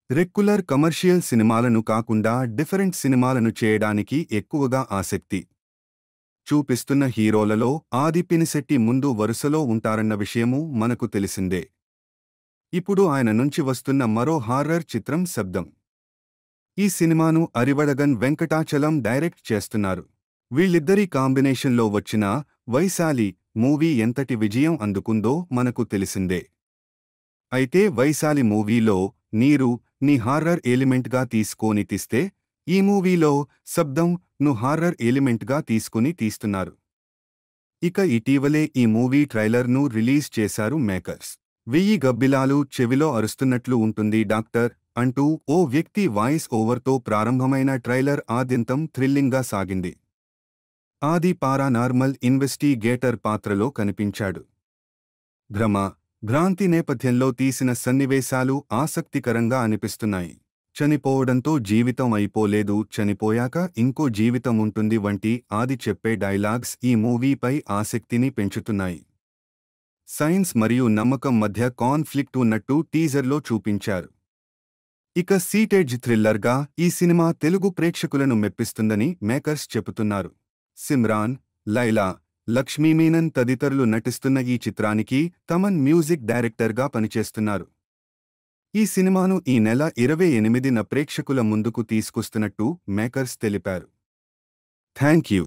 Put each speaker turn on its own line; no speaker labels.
Regular commercial సినిమాలను కాకుండా different సినిమాలను చేయడానికి ఎక్కువగా ఆసక్తి చూపిస్తున్న హీరోలలో ఆది పినిశెట్టి ముందు వరుసలో ఉంటారన్న విషయము మనకు తెలిసిందే. ఇప్పుడు ఆయన నుంచి వస్తున్న మరో హారర్ చిత్రం శబ్దం. ఈ సినిమాను అరివడగన్ వెంకటాచలం డైరెక్ట్ చేస్తున్నారు. వీళ్ళిద్దరి కాంబినేషన్లో వచ్చిన వైశాలి మూవీ ఎంతటి విజయం అందుకుందో మనకు తెలిసిందే. అయితే వైశాలి మూవీలో నీరు ని హారర్ ఎలిమెంట్గా తీసుకొని తీస్తే, ఈ మూవీలో శబ్దం ను హారర్ ఎలిమెంట్గా తీసుకుని తీస్తున్నారు. ఇక ఇటీవలే ఈ మూవీ ట్రైలర్ను రిలీజ్ చేశారు మేకర్స్. 1000 గబ్బిలాలు చెవిలో అరుస్తున్నట్లు ఉంటుంది డాక్టర్ అంటూ ఓ వ్యక్తి వాయిస్ ఓవర్తో ప్రారంభమైన ట్రైలర్ ఆద్యంతం థ్రిల్లింగ్గా సాగింది. ఆది పారానార్మల్ ఇన్వెస్టిగేటర్ పాత్రలో కనిపించాడు. భ్రాంతి నేపథ్యంలో తీసిన సన్నివేశాలు ఆసక్తికరంగా అనిపిస్తున్నాయి. చనిపోవడంతో జీవితం అయిపోలేదు, చనిపోయాక ఇంకో జీవితం ఉంటుంది వంటి ఆది చెప్పే డైలాగ్స్ ఈ మూవీపై ఆసక్తిని పెంచుతున్నాయి. సైన్స్ మరియు నమ్మకం మధ్య కాన్ఫ్లిక్ట్ ఉన్నట్టు టీజర్లో చూపించారు. ఇక సీటేజ్ థ్రిల్లర్గా ఈ సినిమా తెలుగు ప్రేక్షకులను మెప్పిస్తుందని మేకర్స్ చెబుతున్నారు. సిమ్రాన్, లైలా, లక్ష్మీమీనన్ తదితరులు నటిస్తున్న ఈ చిత్రానికి తమన్ మ్యూజిక్ డైరెక్టర్గా పనిచేస్తున్నారు. ఈ సినిమాను ఈ నెల 28న ప్రేక్షకుల ముందుకు తీసుకొస్తున్నట్టు మేకర్స్ తెలిపారు. Thank you.